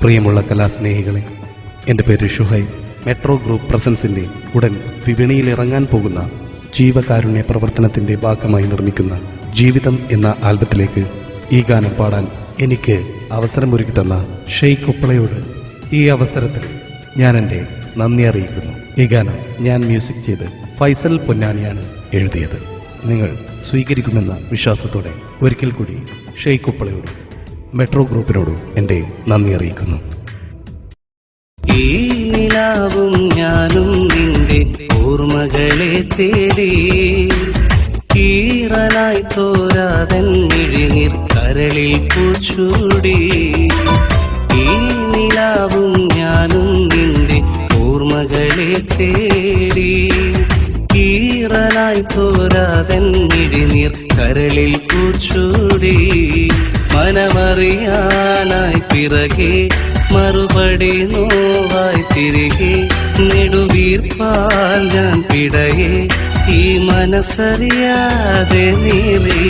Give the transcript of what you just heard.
പ്രിയമുള്ള കലാസ്നേഹികളെ, എൻ്റെ പേര് ഷുഹൈബ്. മെട്രോ ഗ്രൂപ്പ് പ്രസൻസിൻ്റെ ഉടൻ വിപണിയിൽ ഇറങ്ങാൻ പോകുന്ന ജീവകാരുണ്യ പ്രവർത്തനത്തിൻ്റെ ഭാഗമായി നിർമ്മിക്കുന്ന ജീവിതം എന്ന ആൽബത്തിലേക്ക് ഈ ഗാനം പാടാൻ എനിക്ക് അവസരമൊരുക്കി തന്ന ഷെയ്ഖ് ഉപ്പളയോട് ഈ അവസരത്തിൽ ഞാൻ എൻ്റെ നന്ദി അറിയിക്കുന്നു. ഈ ഗാനം ഞാൻ മ്യൂസിക് ചെയ്ത് ഫൈസൽ പൊന്നാനിയാണ് എഴുതിയത്. നിങ്ങൾ സ്വീകരിക്കുമെന്ന വിശ്വാസത്തോടെ ഒരിക്കൽ കൂടി ഷെയ്ഖ് ഉപ്പളയോടും മെട്രോ ഗ്രൂപ്പിനോടും എൻ്റെ നന്ദി അറിയിക്കുന്നു. ഈ നിലാവും ഞാനും നിന്റെ ഓർമ്മകളെ തേടി ഈറനായി തോരാതൻ മിഴിനീർ കരളിൽ പൂച്ചൂടി. ഈ നിലാവും ഞാനും നിന്റെ ഓർമ്മകളെ തേടി ഈറനായി തോരാതൻ മിഴിനീർ കരളിൽ പൂച്ചൂടി. മനമറിയാനായി പിറകെ മറുപടി നോവായി തിരികെ നെടുവീർപ്പാൽ ഞാൻ പിടയെ ഈ മനസ്സറിയാതെ നീറി